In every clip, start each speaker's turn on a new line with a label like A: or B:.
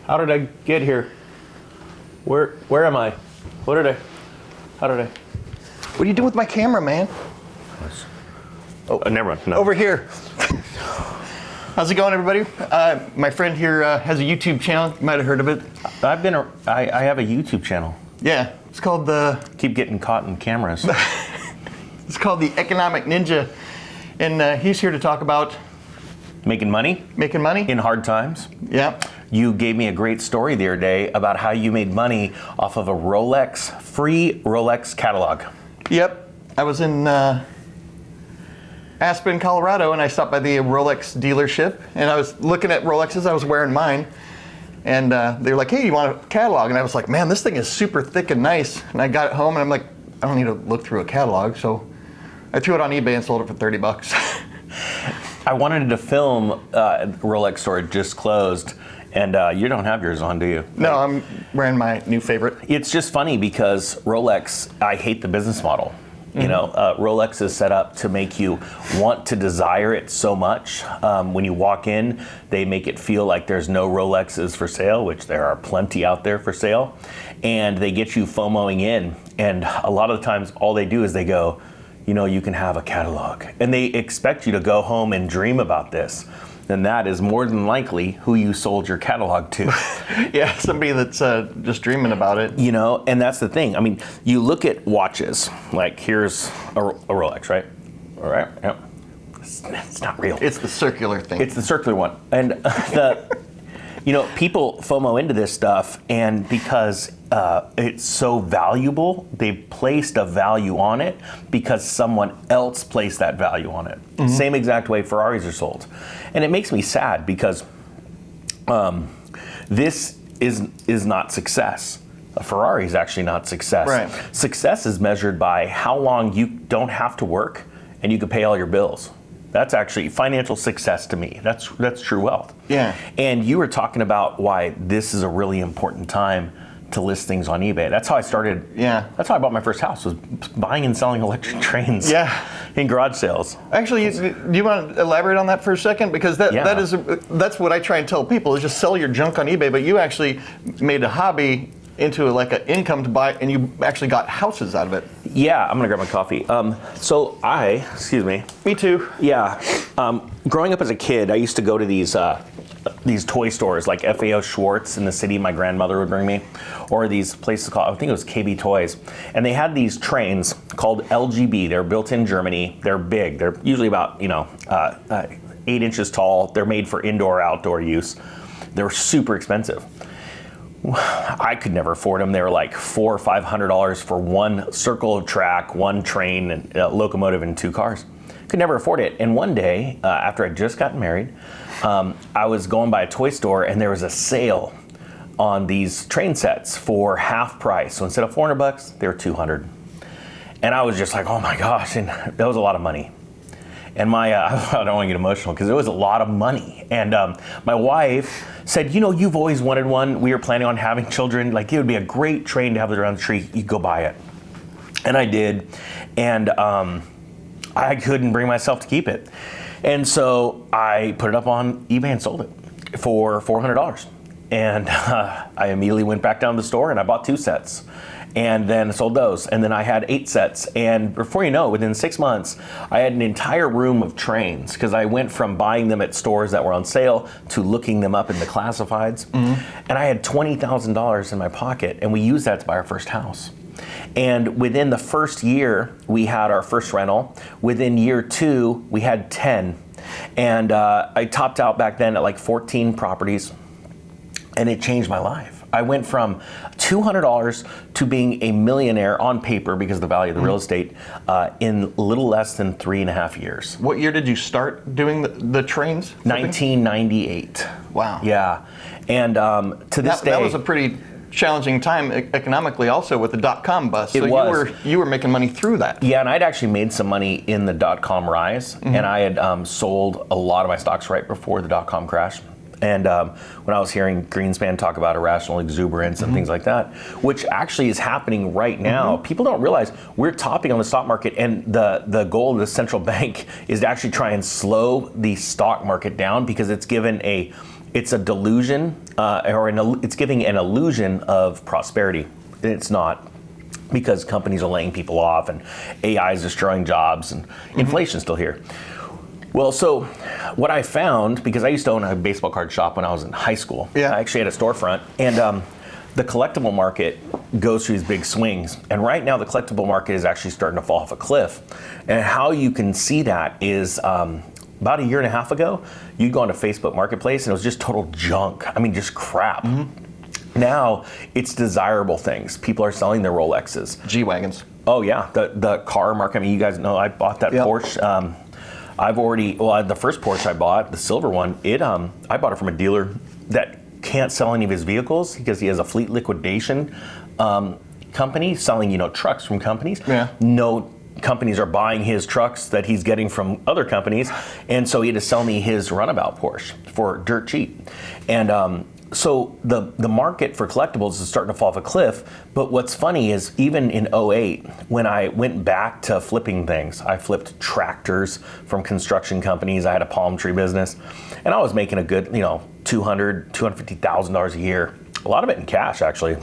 A: How did I get here? Where am I? How did I?
B: What are you doing with my camera, man?
A: Oh, never mind. No.
B: Over here. How's it going, everybody? My friend here has a YouTube channel. You might have heard of it.
A: I have a YouTube channel.
B: Yeah, it's called the...
A: Keep getting caught in cameras.
B: It's called the Economic Ninja, and he's here to talk about...
A: Making money?
B: Making money.
A: In hard times?
B: Yeah.
A: You gave me a great story the other day about how you made money off of a free Rolex catalog.
B: Yep. I was in Aspen, Colorado, and I stopped by the Rolex dealership, and I was looking at Rolexes. I was wearing mine, and they were like, hey, you want a catalog? And I was like, man, this thing is super thick and nice. And I got it home, and I'm like, I don't need to look through a catalog, so I threw it on eBay and sold it for $30.
A: I wanted to film Rolex store just closed, and you don't have yours on, do you?
B: No, I'm wearing my new favorite.
A: It's just funny because Rolex, I hate the business model. Mm-hmm. You know, Rolex is set up to make you want to desire it so much. When you walk in, they make it feel like there's no Rolexes for sale, which there are plenty out there for sale. And they get you FOMOing in. And a lot of the times, all they do is they go, you know, you can have a catalog. And they expect you to go home and dream about this. And that is more than likely who you sold your catalog to.
B: Yeah, somebody that's just dreaming about it.
A: You know, and that's the thing. I mean, you look at watches, like here's a Rolex, right? All right, yep. It's not real.
B: It's the circular thing.
A: It's the circular one. And you know, people FOMO into this stuff, and because it's so valuable, they placed a value on it because someone else placed that value on it. Mm-hmm. Same exact way Ferraris are sold. And it makes me sad because this is not success. A Ferrari is actually not success.
B: Right.
A: Success is measured by how long you don't have to work and you can pay all your bills. That's actually financial success to me. That's true wealth.
B: Yeah.
A: And you were talking about why this is a really important time to list things on eBay. That's how I started.
B: Yeah.
A: That's how I bought my first house, was buying and selling electric trains.
B: Yeah.
A: In garage sales.
B: Actually, do you want to elaborate on that for a second? Because that's what I try and tell people, is just sell your junk on eBay. But you actually made a hobby into like an income to buy, and you actually got houses out of it.
A: Yeah, I'm gonna grab my coffee. Excuse me.
B: Me too.
A: Yeah, growing up as a kid, I used to go to these toy stores like FAO Schwartz in the city. My grandmother would bring me, or these places called, I think it was KB Toys, and they had these trains called LGB. They're built in Germany. They're big. They're usually about 8 inches tall. They're made for indoor-outdoor use. They're super expensive. I could never afford them. They were like $400 or $500 for one circle of track, one train, and a locomotive, and 2 cars. Could never afford it. And one day, after I'd just gotten married, I was going by a toy store, and there was a sale on these train sets for half price. So instead of $400, they were $200. And I was just like, oh my gosh, and that was a lot of money. And I don't want to get emotional because it was a lot of money. And my wife said, you know, you've always wanted one. We were planning on having children. Like, it would be a great train to have around the tree. You go buy it. And I did. And I couldn't bring myself to keep it. And so I put it up on eBay and sold it for $400. And I immediately went back down to the store and I bought 2 sets. And then sold those. And then I had 8 sets. And before you know it, within 6 months, I had an entire room of trains, because I went from buying them at stores that were on sale to looking them up in the classifieds. Mm-hmm. And I had $20,000 in my pocket, and we used that to buy our first house. And within the first year, we had our first rental. Within year 2, we had 10. And I topped out back then at like 14 properties, and it changed my life. I went from $200 to being a millionaire on paper because of the value of the real estate in a little less than 3.5 years.
B: What year did you start doing the trains?
A: 1998.
B: Wow.
A: Yeah. And to this day...
B: That was a pretty challenging time economically also with the dot-com bust.
A: It was.
B: You were making money through that.
A: Yeah, and I'd actually made some money in the dot-com rise, mm-hmm. and I had sold a lot of my stocks right before the dot-com crash. And when I was hearing Greenspan talk about irrational exuberance and mm-hmm. things like that, which actually is happening right now, mm-hmm. people don't realize we're topping on the stock market, and the goal of the central bank is to actually try and slow the stock market down, because it's given a it's a delusion, it's giving an illusion of prosperity. It's not, because companies are laying people off and AI is destroying jobs and inflation's still here. Well, so what I found, because I used to own a baseball card shop when I was in high school.
B: Yeah.
A: I actually had a storefront, and the collectible market goes through these big swings. And right now the collectible market is actually starting to fall off a cliff. And how you can see that is about a year and a half ago, you'd go onto Facebook Marketplace and it was just total junk. I mean, just crap. Now it's desirable things. People are selling their Rolexes.
B: G-Wagons.
A: Oh yeah, the car market. I mean, you guys know I bought that Porsche. The first Porsche I bought, the silver one, I bought it from a dealer that can't sell any of his vehicles because he has a fleet liquidation company selling, trucks from companies.
B: Yeah.
A: No companies are buying his trucks that he's getting from other companies, and so he had to sell me his runabout Porsche for dirt cheap. And so the market for collectibles is starting to fall off a cliff. But what's funny is even in '08, when I went back to flipping things, I flipped tractors from construction companies. I had a palm tree business, and I was making a good, $250,000 a year. A lot of it in cash, actually.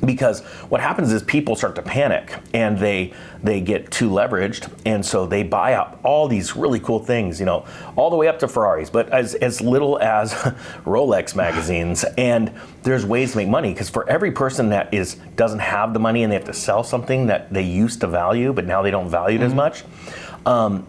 A: Because what happens is people start to panic and they get too leveraged, and so they buy up all these really cool things, all the way up to Ferraris, but as little as Rolex magazines. And there's ways to make money, because for every person that doesn't have the money and they have to sell something that they used to value but now they don't value it as much,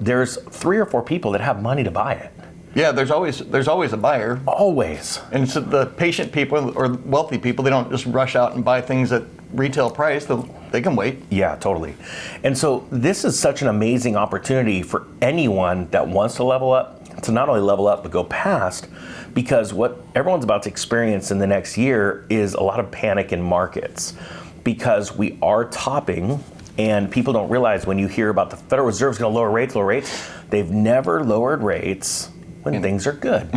A: there's 3 or 4 people that have money to buy it.
B: Yeah, there's always a buyer.
A: Always.
B: And so the patient people or wealthy people, they don't just rush out and buy things at retail price. They can wait.
A: Yeah, totally. And so this is such an amazing opportunity for anyone that wants to level up, to not only level up, but go past, because what everyone's about to experience in the next year is a lot of panic in markets, because we are topping. And people don't realize, when you hear about the Federal Reserve's going to lower rates, they've never lowered rates when things are good.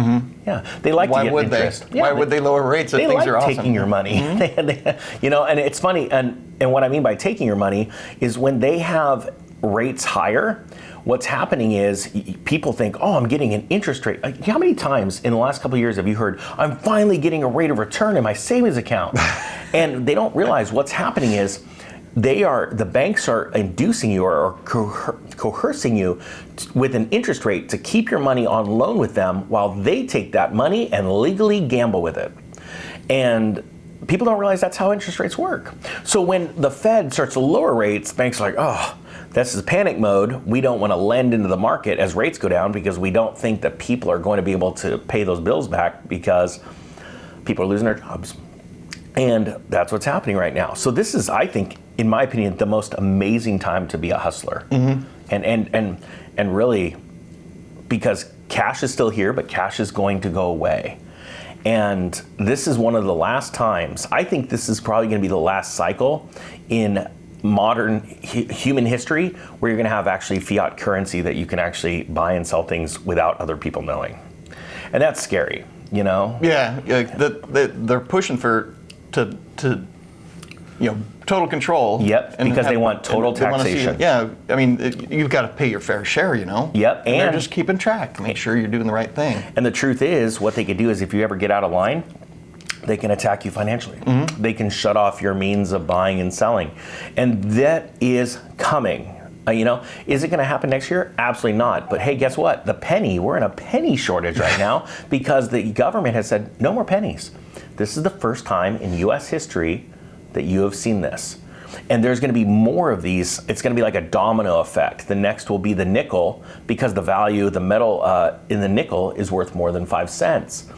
A: Yeah, they like to get interest. Yeah,
B: Why would they lower rates if things are awesome?
A: Taking your money. And it's funny. And what I mean by taking your money is when they have rates higher, what's happening is people think, oh, I'm getting an interest rate. Like, how many times in the last couple of years have you heard, I'm finally getting a rate of return in my savings account? And they don't realize what's happening is the banks are inducing you or coercing you with an interest rate to keep your money on loan with them, while they take that money and legally gamble with it. And people don't realize that's how interest rates work. So when the Fed starts to lower rates, banks are like, oh, this is panic mode. We don't want to lend into the market as rates go down, because we don't think that people are going to be able to pay those bills back, because people are losing their jobs. And that's what's happening right now. So this is, I think, in my opinion, the most amazing time to be a hustler. And really, because cash is still here, but cash is going to go away. And this is one of the last times, I think this is probably going to be the last cycle in modern human history where you're going to have actually fiat currency that you can actually buy and sell things without other people knowing. And that's scary,
B: Yeah, they're pushing to total control.
A: Yep, because they want total taxation.
B: I mean, you've got to pay your fair share,
A: Yep,
B: and they're just keeping track to make sure you're doing the right thing.
A: And the truth is, what they could do is, if you ever get out of line, they can attack you financially. They can shut off your means of buying and selling. And that is coming. Is it going to happen next year? Absolutely not. But hey, guess what? We're in a penny shortage right now, because the government has said no more pennies. This is the first time in U.S. history that you have seen this. And there's going to be more of these. It's going to be like a domino effect. The next will be the nickel, because the value, the metal in the nickel is worth more than 5 cents.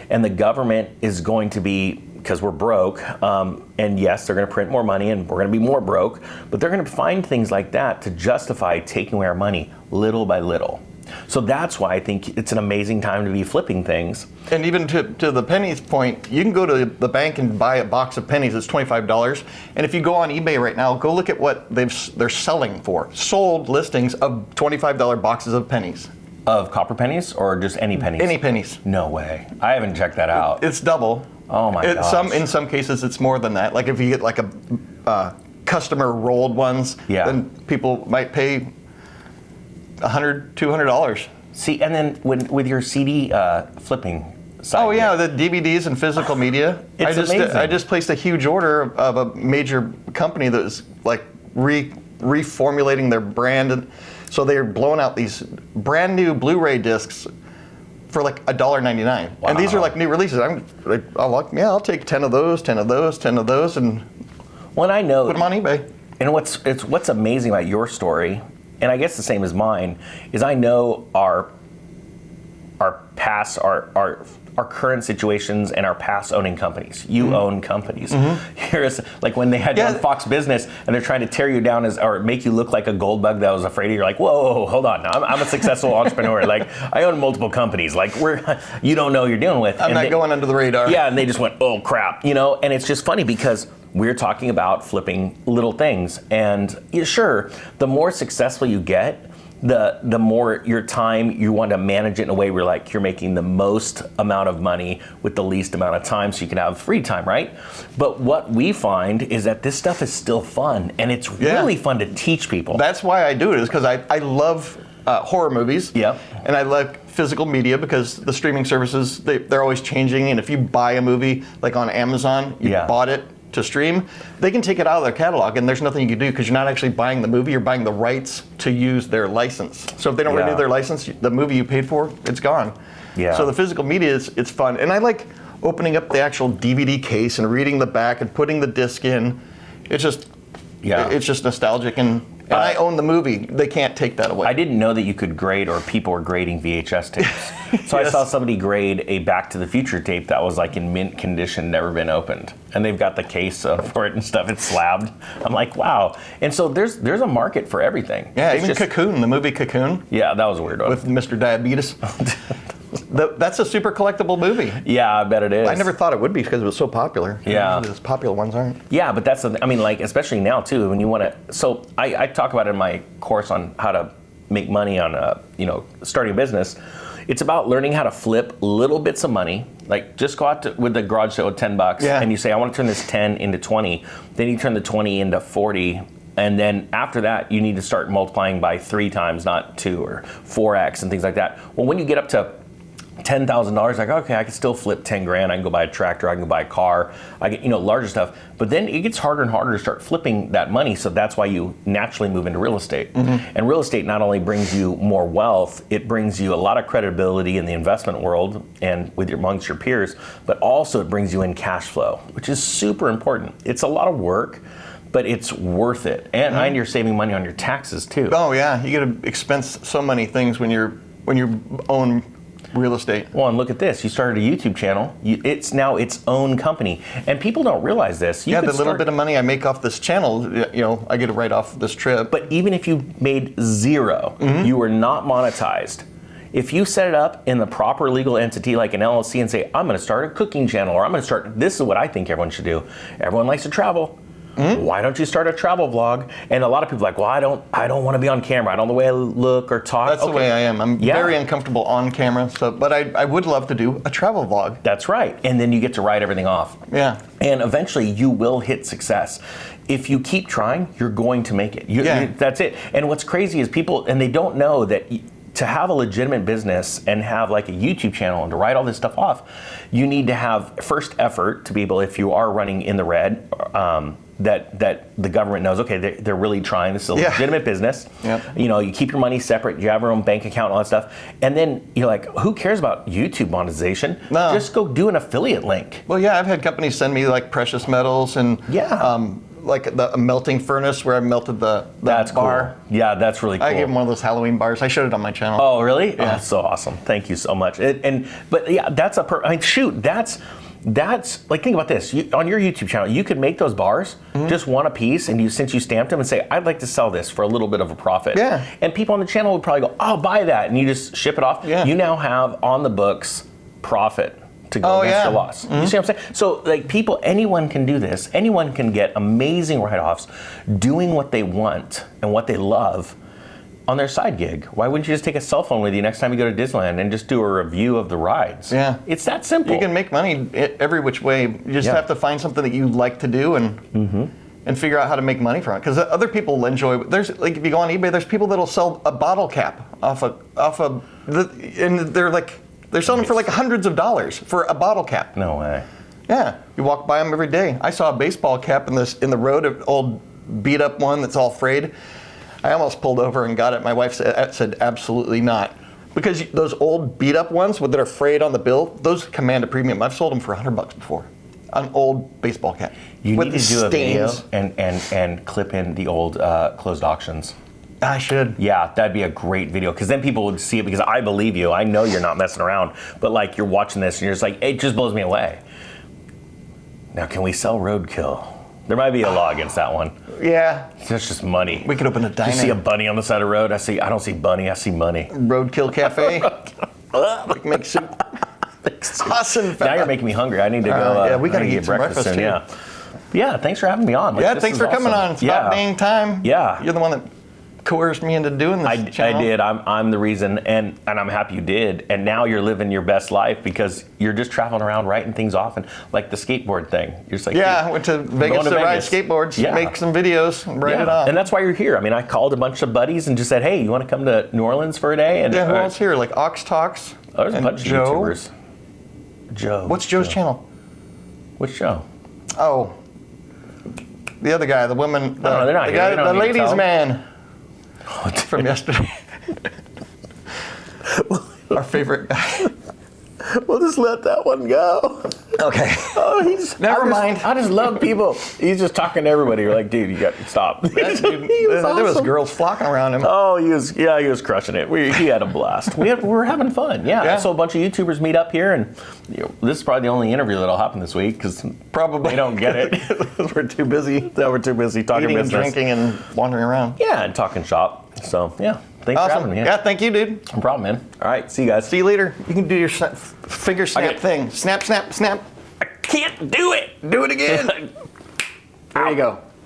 A: And the government is going to be, because we're broke, and yes, they're going to print more money and we're going to be more broke, but they're going to find things like that to justify taking away our money little by little. So that's why I think it's an amazing time to be flipping things.
B: And even to the pennies point, you can go to the bank and buy a box of pennies. It's $25. And if you go on eBay right now, go look at what they're selling for. Sold listings of $25 boxes of pennies.
A: Of copper pennies, or just any pennies?
B: Any pennies.
A: No way. I haven't checked that out.
B: It's double.
A: Oh my gosh.
B: In some cases, it's more than that. Like if you get like a customer rolled ones, then people might pay $100, $200.
A: See, and then with your CD flipping side.
B: Oh yeah, the DVDs and physical media.
A: It's amazing.
B: I just placed a huge order of a major company that was like reformulating their brand, and so they're blowing out these brand new Blu-ray discs for like $1.99.
A: Wow.
B: And these are like new releases. I'll take 10 of those, 10 of those, 10 of those, and
A: when I know
B: put them on eBay.
A: And what's amazing about your story, and I guess the same as mine, is I know our past, our current situations, and our past owning companies. You own companies. Here's like when they had you on Fox Business, and they're trying to tear you down or make you look like a gold bug that was afraid of you. You're like, whoa, hold on. I'm a successful entrepreneur. Like I own multiple companies. Like you don't know what you're dealing with.
B: I'm not going under the radar.
A: Yeah, and they just went, oh crap, And it's just funny because we're talking about flipping little things, and sure, the more successful you get, the more your time you want to manage it in a way where like you're making the most amount of money with the least amount of time, so you can have free time, right? But what we find is that this stuff is still fun, and it's really fun to teach people.
B: That's why I do it, is because I love horror movies.
A: Yeah.
B: And I like physical media because the streaming services, they're always changing, and if you buy a movie like on Amazon, you bought it to stream, they can take it out of their catalog, and there's nothing you can do because you're not actually buying the movie, you're buying the rights to use their license. So if they don't renew their license, the movie you paid for, it's gone.
A: Yeah.
B: So the physical media it's fun, and I like opening up the actual DVD case and reading the back and putting the disc in. It's just nostalgic, and I own the movie. They can't take that away.
A: I didn't know that you could grade, or people were grading VHS tapes. So I saw somebody grade a Back to the Future tape that was like in mint condition, never been opened. And they've got the case for it and stuff. It's slabbed. I'm like, wow. And so there's a market for everything.
B: Yeah,
A: it's
B: even Cocoon, the movie Cocoon.
A: Yeah, that was a weird one.
B: With Mr. Diabetes. That's a super collectible movie.
A: Yeah, I bet it is.
B: I never thought it would be because it was so popular.
A: Yeah.
B: Those popular ones aren't.
A: Yeah, but that's, like, especially now too, when you want to, so I talk about it in my course on how to make money on, starting a business. It's about learning how to flip little bits of money. Like just go out with the garage sale with $10 and you say, I want to turn this 10 into 20. Then you turn the 20 into 40. And then after that, you need to start multiplying by 3 times, not 2 or 4x and things like that. Well, when you get up to $10,000, like, okay, I can still flip 10 grand. I can go buy a tractor, I can go buy a car, I get, larger stuff. But then it gets harder and harder to start flipping that money. So that's why you naturally move into real estate. And real estate not only brings you more wealth, it brings you a lot of credibility in the investment world and amongst your peers, but also it brings you in cash flow, which is super important. It's a lot of work, but it's worth it. And you're saving money on your taxes too.
B: Oh yeah, you got to expense so many things when you own real estate.
A: Well, and look at this. You started a YouTube channel. It's now its own company. And people don't realize this.
B: The little bit of money I make off this channel, I get to write off this trip.
A: But even if you made zero, you were not monetized. If you set it up in the proper legal entity like an LLC and say, I'm going to start a cooking channel, or I'm going to start, this is what I think everyone should do. Everyone likes to travel. Why don't you start a travel vlog? And a lot of people are like, well, I don't want to be on camera. I don't know the way I look or talk.
B: That's the way I am. I'm very uncomfortable on camera. But I would love to do a travel vlog.
A: That's right. And then you get to write everything off.
B: Yeah.
A: And eventually you will hit success. If you keep trying, you're going to make it. That's it. And what's crazy is people, and they don't know that to have a legitimate business and have like a YouTube channel and to write all this stuff off, you need to have first effort to be able, if you are running in the red, that the government knows, okay, they're really trying. This is a legitimate business. Yep. You keep your money separate. You have your own bank account and all that stuff. And then you're like, who cares about YouTube monetization?
B: No.
A: Just go do an affiliate link.
B: Well, yeah, I've had companies send me like precious metals and like a melting furnace where I melted the
A: that's
B: bar.
A: Cool. Yeah, that's really cool.
B: I gave them one of those Halloween bars. I showed it on my channel.
A: Oh, really?
B: Yeah.
A: Oh, that's so awesome. Thank you so much. But yeah, that's that's like, think about this. On your YouTube channel, you could make those bars just one a piece, and since you stamped them and say, I'd like to sell this for a little bit of a profit. Yeah. And people on the channel would probably go, I'll buy that, and you just ship it off. Yeah. You now have on the books profit to go against your loss. You see what I'm saying? So like anyone can do this. Anyone can get amazing write-offs doing what they want and what they love on their side gig. Why wouldn't you just take a cell phone with you next time you go to Disneyland and just do a review of the rides? Yeah. It's that simple.
B: You can make money every which way. You just have to find something that you like to do and figure out how to make money from it. Because other people enjoy, there's like, if you go on eBay, there's people that'll sell a bottle cap off and they're like They're selling them for like hundreds of dollars for a bottle cap.
A: No way.
B: Yeah, you walk by them every day. I saw a baseball cap in the road, an old beat up one that's all frayed. I almost pulled over and got it. My wife said absolutely not. Because those old beat up ones that are frayed on the bill, those command a premium. I've sold them for $100 before. An old baseball cap.
A: You
B: with
A: need to do a video
B: stains.
A: and clip in the old closed auctions.
B: I should.
A: Yeah, that'd be a great video because then people would see it because I believe you. I know you're not messing around, but like you're watching this and you're just like, it just blows me away. Now, can we sell roadkill? There might be a law against that one.
B: Yeah.
A: That's just money.
B: We could open a diner.
A: You see a bunny on the side of the road? I don't see bunny, I see money.
B: Roadkill Cafe. Like make soup. Awesome.
A: Now you're making me hungry. I need to go.
B: Yeah, we gotta
A: get
B: eat some breakfast
A: soon.
B: too.
A: Yeah. Yeah, thanks for having me on. Like,
B: Yeah,
A: this
B: thanks
A: is
B: for coming
A: awesome.
B: on. It's about dang time.
A: Yeah.
B: You're the one that coerced me into doing this channel.
A: I did. I'm the reason, and I'm happy you did. And now you're living your best life because you're just traveling around writing things off, and like the skateboard thing. You're just like,
B: yeah, I went to Vegas to ride skateboards, make some videos, and write it off.
A: And that's why you're here. I mean, I called a bunch of buddies and just said, hey, you want to come to New Orleans for a day? And
B: yeah, who else here? Like Ox Talks.
A: Oh, there's a bunch of
B: Joe.
A: YouTubers. Joe.
B: What's Joe's channel?
A: Which Joe?
B: Oh, the other guy, the woman,
A: No, they're not
B: the
A: here.
B: guy,
A: We don't
B: the
A: need to
B: ladies'
A: tell.
B: man from yesterday. Our favorite guy.
A: We'll just let that one go.
B: Okay.
A: Oh, he's
B: Never mind.
A: I just love people. He's just talking to everybody. You're like, dude, you got to stop.
B: That dude,
A: He was
B: there was
A: awesome.
B: girls flocking around him.
A: Oh, he was crushing it. He had a blast. We were having fun. Yeah. So a bunch of YouTubers meet up here, and this is probably the only interview that'll happen this week because
B: Probably
A: they don't get it. We're too busy. We're too busy talking
B: eating and
A: business.
B: drinking and wandering around.
A: Yeah, and talking shop. So yeah, thanks for having
B: Awesome.
A: me.
B: Yeah, thank you, dude.
A: No problem, man. All right, see you guys.
B: See you later. You can do your finger snap thing. Snap, snap, snap.
A: I can't do it. Do it again.
B: There you go.